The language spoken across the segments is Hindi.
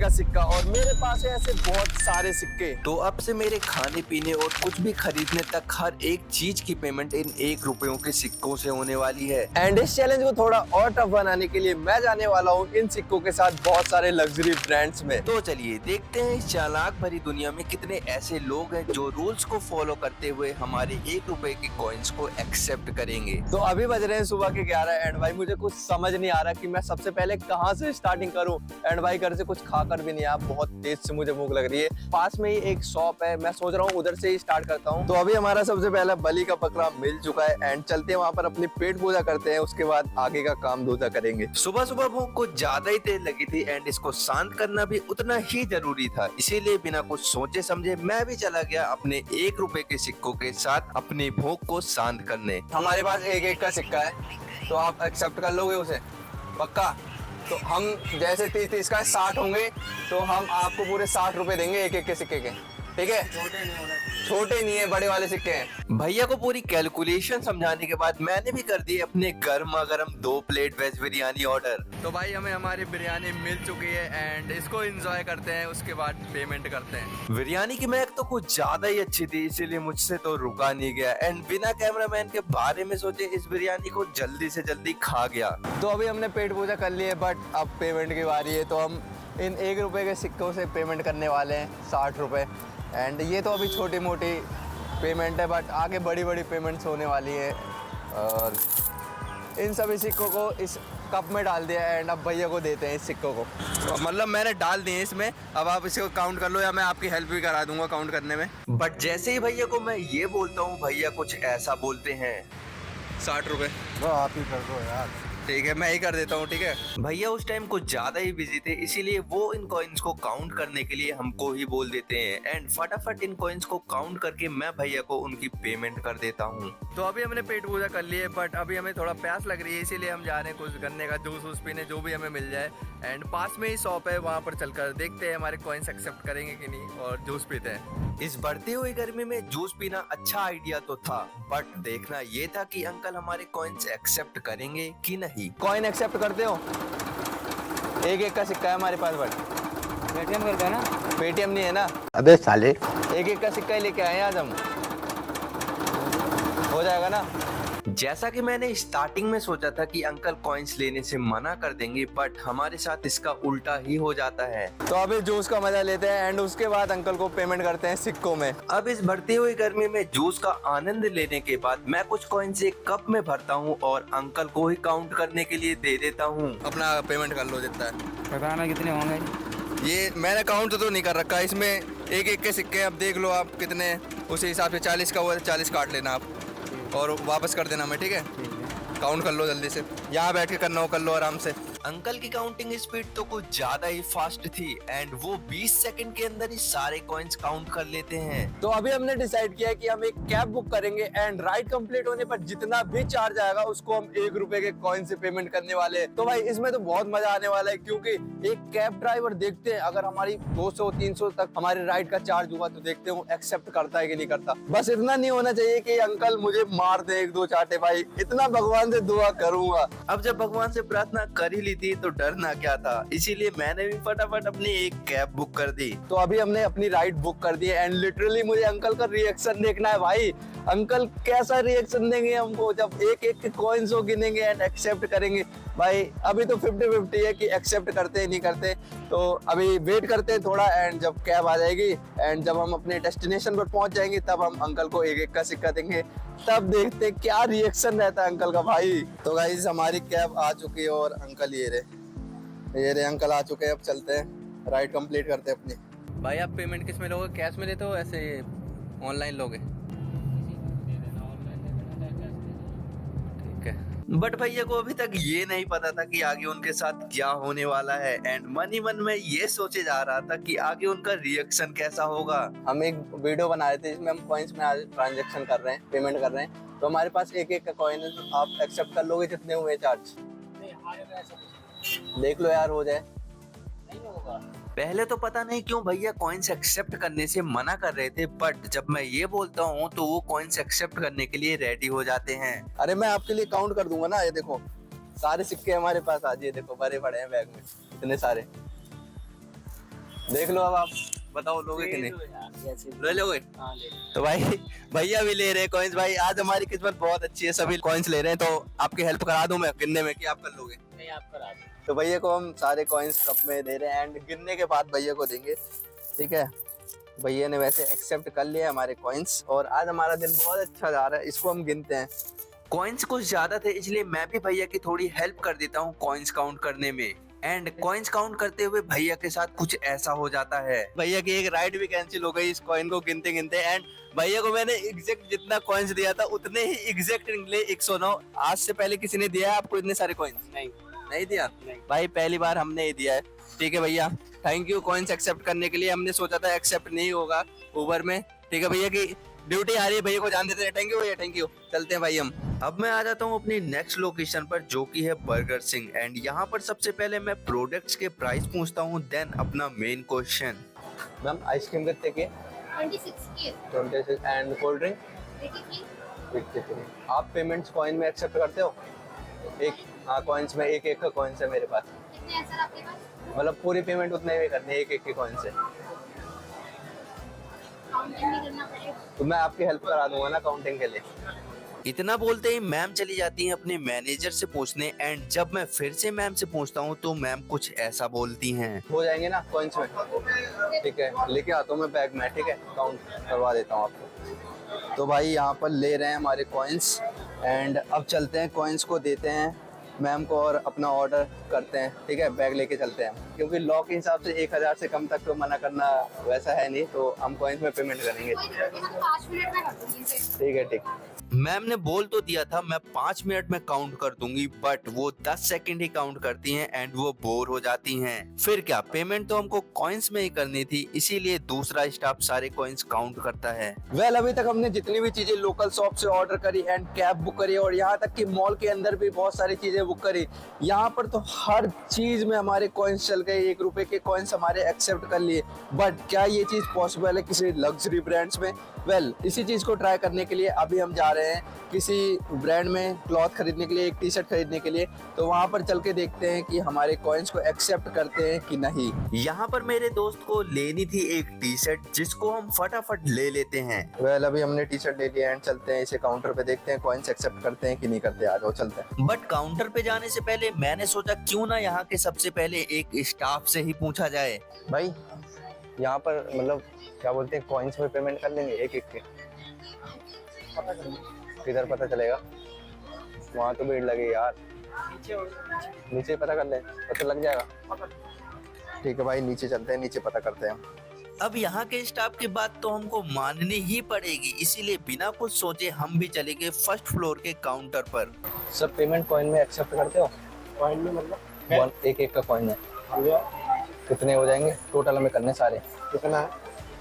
का सिक्का और मेरे पास है ऐसे बहुत सारे सिक्के। तो अब से मेरे खाने पीने और कुछ भी खरीदने तक हर एक चीज की पेमेंट इन 1 रुपयों के सिक्कों से होने वाली है। एंड इस चैलेंज को थोड़ा और टफ बनाने के लिए मैं जाने वाला हूँ इन सिक्कों के साथ बहुत सारे लग्जरी ब्रांड्स में। तो चलिए देखते हैं इस चालाक भरी दुनिया में कितने ऐसे लोग हैं जो रूल्स को फॉलो करते हुए हमारे 1 रुपए के कॉइन्स को एक्सेप्ट करेंगे। तो अभी बज रहे हैं सुबह के 11 एंड भाई मुझे कुछ समझ नहीं आ रहा कि मैं सबसे पहले कहाँ से स्टार्टिंग करूं। एंड भाई घर से कुछ खाकर भी नहीं आया, बहुत तेज से मुझे भूख लग रही है। पास में ही एक शॉप है, मैं सोच रहा हूँ उधर से ही स्टार्ट करता हूँ। तो अभी हमारा सबसे पहला बलि का बकरा मिल चुका है एंड चलते हैं वहाँ पर अपनी पेट पूजा करते हैं, उसके बाद आगे का काम धंधा करेंगे। सुबह सुबह भूख को ज्यादा ही तेज लगी थी एंड इसको शांत करना भी उतना ही जरूरी था, इसीलिए बिना कुछ सोचे समझे मैं भी चला गया अपने 1 रुपए के सिक्कों के साथ अपनी भूख को शांत करने। हमारे पास एक एक का सिक्का है, तो आप एक्सेप्ट कर लोगे उसे पक्का? तो हम जैसे 30-30 का 60 होंगे, तो हम आपको पूरे 60 रुपए देंगे एक एक के सिक्के के, ठीक है? छोटे नहीं है, बड़े वाले सिक्के हैं। भैया को पूरी कैलकुलेशन समझाने के बाद मैंने भी कर दी अपने गर्मा गर्म 2 प्लेट वेज बिरयानी ऑर्डर। तो भाई हमें हमारी बिरयानी मिल चुकी है एंड इसको एंजॉय करते हैं, उसके बाद पेमेंट करते हैं। बिरयानी की महक तो कुछ ज्यादा ही अच्छी थी, इसीलिए मुझसे तो रुका नहीं गया एंड बिना कैमरामैन के बारे में सोचे इस बिरयानी को जल्दी से जल्दी खा गया। तो अभी हमने पेट पूजा कर ली है, बट अब पेमेंट की बारी है। तो हम इन 1 रुपए के सिक्कों से पेमेंट करने वाले हैं 60 रुपए। एंड ये तो अभी छोटी मोटी पेमेंट है, बट आगे बड़ी बड़ी पेमेंट्स होने वाली है। और इन सभी सिक्कों को इस कप में डाल दिया एंड अब भैया को देते हैं इस सिक्कों को। मतलब मैंने डाल दिए इसमें, अब आप इसको काउंट कर लो या मैं आपकी हेल्प भी करा दूंगा काउंट करने में। बट जैसे ही भैया को मैं ये बोलता हूँ भैया कुछ ऐसा बोलते हैं, 60 रुपए। आप ही कर दो यार। ठीक है, मैं ही कर देता हूँ, ठीक है। भैया उस टाइम कुछ ज्यादा ही बिजी थे, इसीलिए वो इन कॉइन्स को काउंट करने के लिए हमको ही बोल देते हैं एंड फटाफट इन कॉइन्स को काउंट करके मैं भैया को उनकी पेमेंट कर देता हूँ। तो अभी हमने पेट पूजा कर ली है, बट अभी हमें थोड़ा प्यास लग रही है, इसीलिए हम जा रहे हैं कुछ गन्ने का जूस वूस पीने, जो भी हमें मिल जाए। एंड पास में ही शॉप है, वहाँ पर चलकर देखते हैं हमारे कॉइन्स एक्सेप्ट करेंगे कि नहीं, और जूस पीते हैं। इस बढ़ती हुई गर्मी में जूस पीना अच्छा आइडिया तो था, बट देखना ये था कि अंकल हमारे कॉइन्स एक्सेप्ट करेंगे कि नहीं। कॉइन एक्सेप्ट करते हो? एक एक का सिक्का है हमारे पास, बट पेटीएम करते हैं ना। पेटीएम नहीं है ना। अबे साले। एक एक का सिक्का ही लेके आए हैं आज हम, हो जाएगा ना? जैसा कि मैंने स्टार्टिंग में सोचा था कि अंकल कॉइन्स लेने से मना कर देंगे, बट हमारे साथ इसका उल्टा ही हो जाता है। तो अभी जूस का मजा लेते हैं एंड उसके बाद अंकल को पेमेंट करते हैं सिक्कों में। अब इस बढ़ती हुई गर्मी में जूस का आनंद लेने के बाद मैं कुछ कॉइन्स एक कप में भरता हूँ और अंकल को ही काउंट करने के लिए दे देता हूँ। अपना पेमेंट कर लो जितना है। पता ना कितने होंगे। ये मैंने काउंट तो नहीं कर रखा, इसमें एक एक के सिक्के अब देख लो आप कितने, उसी हिसाब से 40 का हुआ तो 40 काट लेना आप और वापस कर देना हमें, ठीक है? काउंट कर लो जल्दी से, यहाँ बैठ के करना हो कर लो आराम से। अंकल की काउंटिंग स्पीड तो कुछ ज्यादा ही फास्ट थी एंड वो 20 सेकंड के अंदर ही सारे कॉइन्स काउंट कर लेते हैं। तो अभी हमने डिसाइड किया है कि हम एक कैब बुक करेंगे एंड राइड कंप्लीट होने पर जितना भी चार्ज आएगा उसको हम 1 रुपए के कॉइन से पेमेंट करने वाले हैं। तो भाई इसमें तो बहुत मजा आने वाला है, क्योंकि एक कैब ड्राइवर देखते हैं अगर हमारी 200-300 तक हमारी राइड का चार्ज हुआ तो देखते हैं वो एक्सेप्ट करता है कि नहीं करता। बस इतना नहीं होना चाहिए कि अंकल मुझे मार दे 1-2 चाटे, भाई इतना भगवान से दुआ करूंगा। अब जब भगवान से प्रार्थना कर ही ली थी तो डरना क्या था, इसीलिए मैंने भी फटाफट अपनी एक कैब बुक कर दी। तो अभी हमने अपनी राइड बुक कर दी है एंड लिटरली मुझे अंकल का रिएक्शन देखना है भाई। अंकल कैसा रिएक्शन देंगे हमको जब एक एक के कॉइन्स को गिनेंगे एंड एक्सेप्ट करेंगे। भाई अभी तो 50-50 है कि एक्सेप्ट करते हैं नहीं करते, तो अभी वेट करते हैं थोड़ा एंड जब कैब आ जाएगी एंड जब हम अपने डेस्टिनेशन पर पहुंच जाएंगे तब हम अंकल को एक एक का सिक्का देंगे, तब देखते हैं क्या रिएक्शन रहता है अंकल का भाई। तो गाइस हमारी कैब आ चुकी है और अंकल ये रहे अंकल आ चुके हैं। अब चलते हैं राइड कंप्लीट करते हैं अपनी। भाई आप पेमेंट किस में लोगे, कैश में लेते हो ऐसे ऑनलाइन लोगे? ठीक है। बट भैया को अभी तक ये नहीं पता था कि आगे उनके साथ क्या होने वाला है एंड मन ही मन में ये सोचे जा रहा था कि आगे उनका रिएक्शन कैसा होगा। हम एक वीडियो बना रहे थे जिसमें हम कॉइन्स में आज ट्रांजेक्शन कर रहे हैं, पेमेंट कर रहे हैं। तो हमारे पास एक एक का कॉइन है, तो आप एक्सेप्ट कर लोगे जितने हुए चार्ज? देख लो यार, हो जाए। नहीं होगा। पहले तो पता नहीं क्यों भैया कॉइन्स एक्सेप्ट करने से मना कर रहे थे, बट जब मैं ये बोलता हूँ तो वो कॉइन्स एक्सेप्ट करने के लिए रेडी हो जाते हैं। अरे मैं आपके लिए काउंट कर दूंगा ना, ये देखो सारे सिक्के हमारे पास आज, ये देखो भरे पड़े हैं बैग में इतने सारे। देख लो अब आप बताओ लोगे कि नहीं, ले लोगे? तो भाई भैया भी ले रहे हैं कॉइन्स। भाई आज हमारी किस्मत बहुत अच्छी है, सभी कॉइन्स ले रहे हैं, तो आपकी हेल्प करा दूं मैं गिनने में कि आप कर लोगे? नहीं, आप करा दो। तो भैया को हम सारे कॉइन्स कप में दे रहे हैं एंड गिनने के बाद भैया को देंगे, ठीक है? भैया ने वैसे एक्सेप्ट कर लिया हमारे कॉइन्स और आज हमारा दिन बहुत अच्छा जा रहा है। इसको हम गिनते हैं। कॉइन्स कुछ ज्यादा थे, इसलिए मैं भी भैया की थोड़ी हेल्प कर देता हूँ कॉइन्स काउंट करने में। एंड कॉइन्स काउंट करते हुए भैया के साथ कुछ ऐसा हो जाता है। भैया की एक राइड भी कैंसिल हो गई इस कॉइन को गिनते गिनते। एंड भैया को मैंने एग्जैक्ट जितना कॉइन्स दिया था उतने ही एग्जैक्ट निकले 109। आज से पहले किसी ने दिया है आपको इतने सारे कॉइन्स? नहीं दिया? नहीं। भाई पहली बार हमने ही दिया है। ठीक है भैया, थैंक यू कॉइन्स एक्सेप्ट करने के लिए। हमने सोचा था एक्सेप्ट नहीं होगा उबर में। ठीक है भैया की ड्यूटी आ रही है, भैया को जान देते हैं। थैंक यू भैया, थैंक यू। चलते हैं भाई हम। अब मैं आ जाता हूँ अपनी नेक्स्ट लोकेशन पर, जो कि है बर्गर सिंह। एंड यहाँ पर सबसे पहले मैं प्रोडक्ट्स के प्राइस पूछता हूँ, देन अपना मेन क्वेश्चन। मैम आइसक्रीम कितने की? 26 की है। 26। And cold drink? 83। आप पेमेंट्स कॉइन में एक्सेप्ट करते हो? एक हाँ, कॉइन्स में एक का कॉइन्स है मेरे पास। कितने हैं सर आपके पास? मतलब पूरी पेमेंट उतने ही करनी है एक के कॉइन से। काउंटिंग नहीं करना पड़ेगा। तो मैं आपकी हेल्प करा दूंगा ना काउंटिंग के लिए। इतना बोलते ही मैम चली जाती हैं अपने मैनेजर से पूछने। एंड जब मैं फिर से मैम से पूछता हूँ तो मैम कुछ ऐसा बोलती हैं। हो जाएंगे ना कॉइन्स में? ठीक है, लेके आता हूँ मैं बैग में। ठीक है, काउंट करवा देता हूँ आपको। तो भाई यहाँ पर ले रहे हैं हमारे कॉइन्स एंड अब चलते हैं, कॉइन्स को देते हैं मैम को और अपना ऑर्डर करते हैं। ठीक है, बैग लेके चलते हैं, क्योंकि लॉ के हिसाब से 1000 से कम तक तो मना करना वैसा है नहीं, तो हम कॉइन्स में पेमेंट करेंगे। कोई दिक्कत नहीं, हम 5 मिनट में कर दूंगी इसे। ठीक है, ठीक। मैम ने बोल तो दिया था मैं 5 मिनट में काउंट कर दूंगी, बट वो 10 सेकंड ही काउंट करती हैं एंड वो बोर हो जाती हैं। फिर क्या, पेमेंट तो हमको कॉइन्स में ही करनी थी, इसीलिए दूसरा स्टाफ सारे कॉइन्स काउंट करता है। वेल अभी तक हमने जितनी भी चीजें लोकल शॉप से ऑर्डर करी एंड कैब बुक करी और यहाँ तक कि मॉल के अंदर भी बहुत सारी चीजें बुक करी, यहाँ पर तो हर चीज में हमारे कॉइन्स चल गए। 1 रुपए के कॉइन्स हमारे एक्सेप्ट कर लिए। बट क्या ये चीज पॉसिबल है किसी लग्जरी ब्रांड्स में? वेल इसी चीज को ट्राई करने के लिए अभी हम जा रहे हैं किसी ब्रांड में क्लॉथ खरीदने के लिए, एक टी शर्ट खरीदने के लिए। तो वहां पर चल के देखते हैं कि हमारे कॉइन्स को एक्सेप्ट करते हैं कि नहीं। यहाँ पर मेरे दोस्त को लेनी थी एक टी शर्ट, जिसको हम फटाफट ले लेते हैं। वेल अभी हमने टी शर्ट ले लिया एंड चलते हैं इसे काउंटर पे, देखते हैं कॉइन्स एक्सेप्ट करते हैं कि नहीं करते। आ जाओ चलते हैं। बट काउंटर पे जाने से पहले मैंने सोचा क्यों ना यहाँ के सबसे पहले एक स्टाफ से ही पूछा जाए। भाई यहाँ पर मतलब क्या बोलते हैं, कॉइन्स में पेमेंट कर लेंगे एक के? किधर पता चलेगा? वहाँ तो भीड़ लगे यार। नीचे पता कर ले, पता लग जाएगा। ठीक है भाई, नीचे चलते हैं, नीचे पता करते हैं। अब यहाँ के स्टाफ की बात तो हमको माननी ही पड़ेगी, इसीलिए बिना कुछ सोचे हम भी चले गए फर्स्ट फ्लोर के काउंटर पर। सब पेमेंट कॉइन में एक्सेप्ट करते हो? कॉइन में मतलब एक का कॉइन है। कितने हो जाएंगे टोटल हमें करने सारे? कितना है?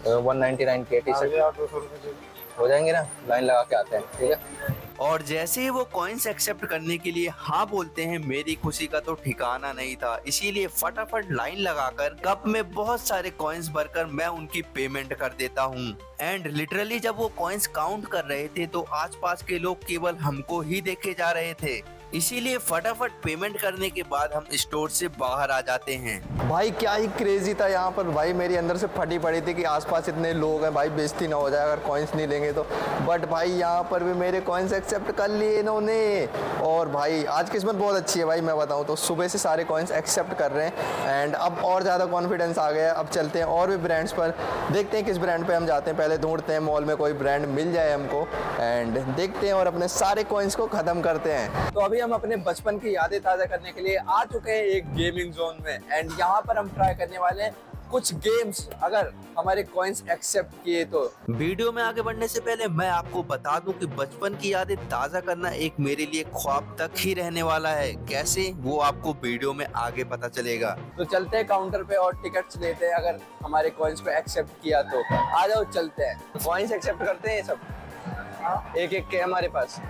199 के टी शर्ट 200 रुपये हो जाएंगे ना? लाइन लगा के आते हैं। ठीक है। और जैसे ही वो कॉइन्स एक्सेप्ट करने के लिए हाँ बोलते हैं, मेरी खुशी का तो ठिकाना नहीं था, इसीलिए फटाफट लाइन लगाकर कप में बहुत सारे कॉइन्स भरकर मैं उनकी पेमेंट कर देता हूँ। एंड लिटरली जब वो कॉइन्स काउंट कर रहे थे तो आसपास के लोग केवल हमको ही देखे जा रहे थे, इसीलिए फटाफट पेमेंट करने के बाद हम स्टोर से बाहर आ जाते हैं। भाई क्या ही क्रेजी था यहाँ पर। भाई मेरी अंदर से फटी पड़ी थी कि आसपास इतने लोग हैं, भाई बेइज्जती ना हो जाए अगर कॉइन्स नहीं लेंगे तो। बट भाई यहाँ पर भी मेरे कॉइन्स एक्सेप्ट कर लिए इन्होंने। और भाई आज किस्मत बहुत अच्छी है भाई, मैं बताऊँ तो सुबह से सारे कॉइन्स एक्सेप्ट कर रहे हैं एंड अब और ज़्यादा कॉन्फिडेंस आ गया। अब चलते हैं और भी ब्रांड्स पर, देखते हैं किस ब्रांड पर हम जाते हैं। पहले ढूंढते हैं मॉल में कोई ब्रांड मिल जाए हमको एंड देखते हैं और अपने सारे कॉइन्स को ख़त्म करते हैं। तो अभी हम अपने बचपन की यादें ताज़ा करने के लिए आ चुके हैं एक गेमिंग जोन में एंड यहाँ पर हम ट्राई करने वाले हैं कुछ गेम्स, अगर हमारे कॉइन्स एक्सेप्ट किए तो। वीडियो में आगे बढ़ने से पहले मैं आपको बता दूं कि बचपन की यादें ताज़ा करना एक मेरे लिए ख्वाब तक ही रहने वाला है। कैसे, वो आपको वीडियो में आगे पता चलेगा। तो चलते हैं काउंटर पे और टिकट्स लेते हैं, अगर हमारे कॉइन्स को एक्सेप्ट किया तो। आ जाओ चलते हैं। कॉइन्स एक्सेप्ट करते हैं ये सब एक के हमारे पास?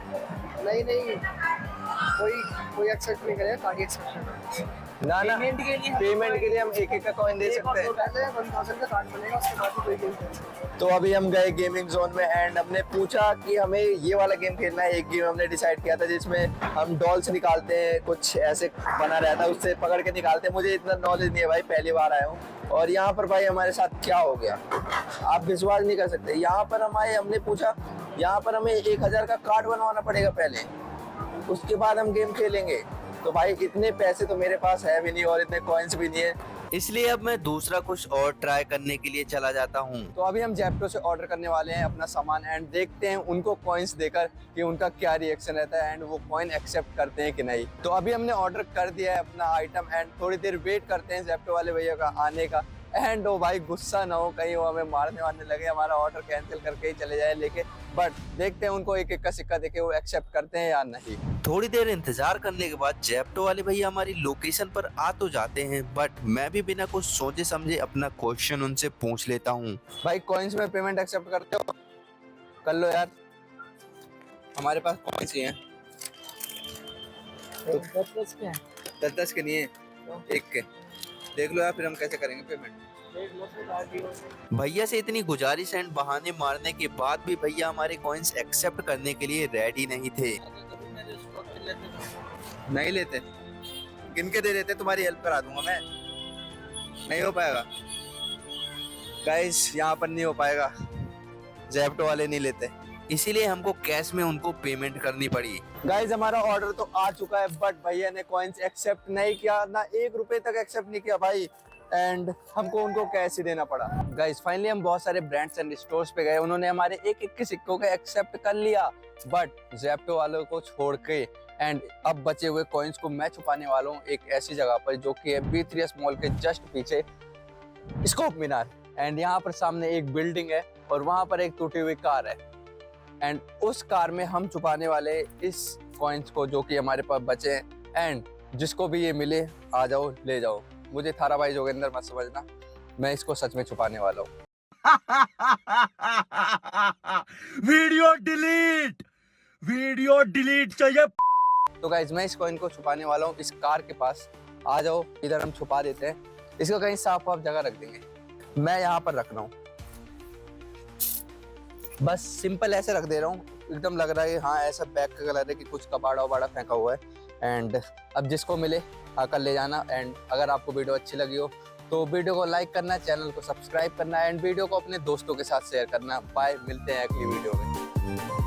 नहीं कोई एक्सेप्ट नहीं करेगा, ताकि एक्सेप्ट ना ना पेमेंट के लिए पेमेंट के लिए हम एक एक का कॉइन दे सकते हैं। 1000 का कार्ड बनेगा, उसके बाद ही कोई गेम खेल। तो अभी हम गए गेमिंग जोन में एंड हमने पूछा कि हमें ये वाला गेम खेलना है। एक गेम हमने डिसाइड किया था जिसमें हम डॉल्स निकालते हैं, कुछ ऐसे बना रहता है, उससे पकड़ के निकालते हैं। मुझे इतना नॉलेज नहीं है भाई, पहली बार आया हूँ। और यहाँ पर भाई हमारे साथ क्या हो गया आप विश्वास नहीं कर सकते। यहाँ पर हमने पूछा, यहाँ पर हमें 1000 का कार्ड बनवाना पड़ेगा पहले, उसके बाद हम गेम खेलेंगे। तो भाई इतने पैसे तो मेरे पास है भी नहीं और इतने कॉइन्स भी नहीं है। इसलिए अब मैं दूसरा कुछ और ट्राई करने के लिए चला जाता हूँ। तो अभी हम जेप्टो से ऑर्डर करने वाले हैं अपना सामान एंड देखते हैं उनको कॉइन्स देकर कि उनका क्या रिएक्शन रहता है एंड वो कॉइन एक्सेप्ट करते हैं कि नहीं। तो अभी हमने ऑर्डर कर दिया है अपना आइटम एंड थोड़ी देर वेट करते हैं जेप्टो वाले भैया का आने का। एंड वो भाई गुस्सा ना हो कहीं वो हमें मारने वारने लगे, हमारा ऑर्डर कैंसिल करके ही चले जाए लेके। बट देखते हैं उनको एक एक का सिक्का देके वो एक्सेप्ट करते हैं या नहीं। थोड़ी देर इंतजार करने के बाद जेप्टो वाले भैया हमारी लोकेशन पर आ तो जाते हैं, बट मैं भी बिना कुछ सोचे समझे अपना क्वेश्चन उनसे पूछ लेता हूँ। भाई कॉइन्स में पेमेंट एक्सेप्ट करते हो? कर लो यार, हमारे पास कॉइन्स ही हैं। 10 के हैं। 10 के नहीं है, एक के देख लो यार, फिर हम कैसे करेंगे पेमेंट। देख लो फिर आगे हो। भैया से इतनी गुजारिश एंड बहाने मारने के बाद भी भैया हमारे कॉइन्स एक्सेप्ट करने के लिए रेडी नहीं थे। नहीं लेते, गिन के दे देते, तुम्हारी हेल्प करा दूंगा मैं। नहीं हो पाएगा गाइस, यहाँ पर नहीं हो पाएगा, जेप्टो वाले नहीं लेते। इसीलिए हमको कैश में उनको पेमेंट करनी पड़ी। गाइस हमारा ऑर्डर तो आ चुका है बट भैया ने कॉइन्स एक्सेप्ट नहीं किया, ना 1 रुपए तक एक्सेप्ट नहीं किया भाई। एंड हमको उनको कैश ही देना पड़ा। गाइस फाइनली हम बहुत सारे ब्रांड्स एंड स्टोर्स पे गए, उन्होंने हमारे एक एक के सिक्कों को एक्सेप्ट कर लिया बट जेप्टो वालों को छोड़ के। एंड अब बचे हुए कॉइन्स को मैं छुपाने वाला हूँ एक ऐसी जगह पर जो कि है B3S मॉल के जस्ट पीछे स्कोप मीनार। एंड यहाँ पर सामने एक बिल्डिंग है और वहां पर एक टूटी हुई कार है एंड उस कार में हम छुपाने वाले इस कॉइन्स को जो कि हमारे पास बचे हैं। एंड जिसको भी ये मिले आ जाओ ले जाओ, मुझे थारा भाई जोगिंदर मत समझना, मैं इसको सच में छुपाने वाला हूँ। वीडियो डिलीट चाहिए। तो गाइज मैं इस कॉइन को छुपाने वाला हूँ इस कार के पास, आ जाओ इधर हम छुपा देते हैं। इसको कहीं साफ साफ जगह रख देंगे, मैं यहाँ पर रख रहा हूँ, बस सिंपल ऐसे रख दे रहा हूँ। एकदम लग रहा है हाँ ऐसा बैग का कलर है कि कुछ कबाड़ा वबाड़ा फेंका हुआ है। एंड अब जिसको मिले आकर ले जाना। एंड अगर आपको वीडियो अच्छी लगी हो तो वीडियो को लाइक करना, चैनल को सब्सक्राइब करना एंड वीडियो को अपने दोस्तों के साथ शेयर करना। बाय, मिलते हैं अगली वीडियो में।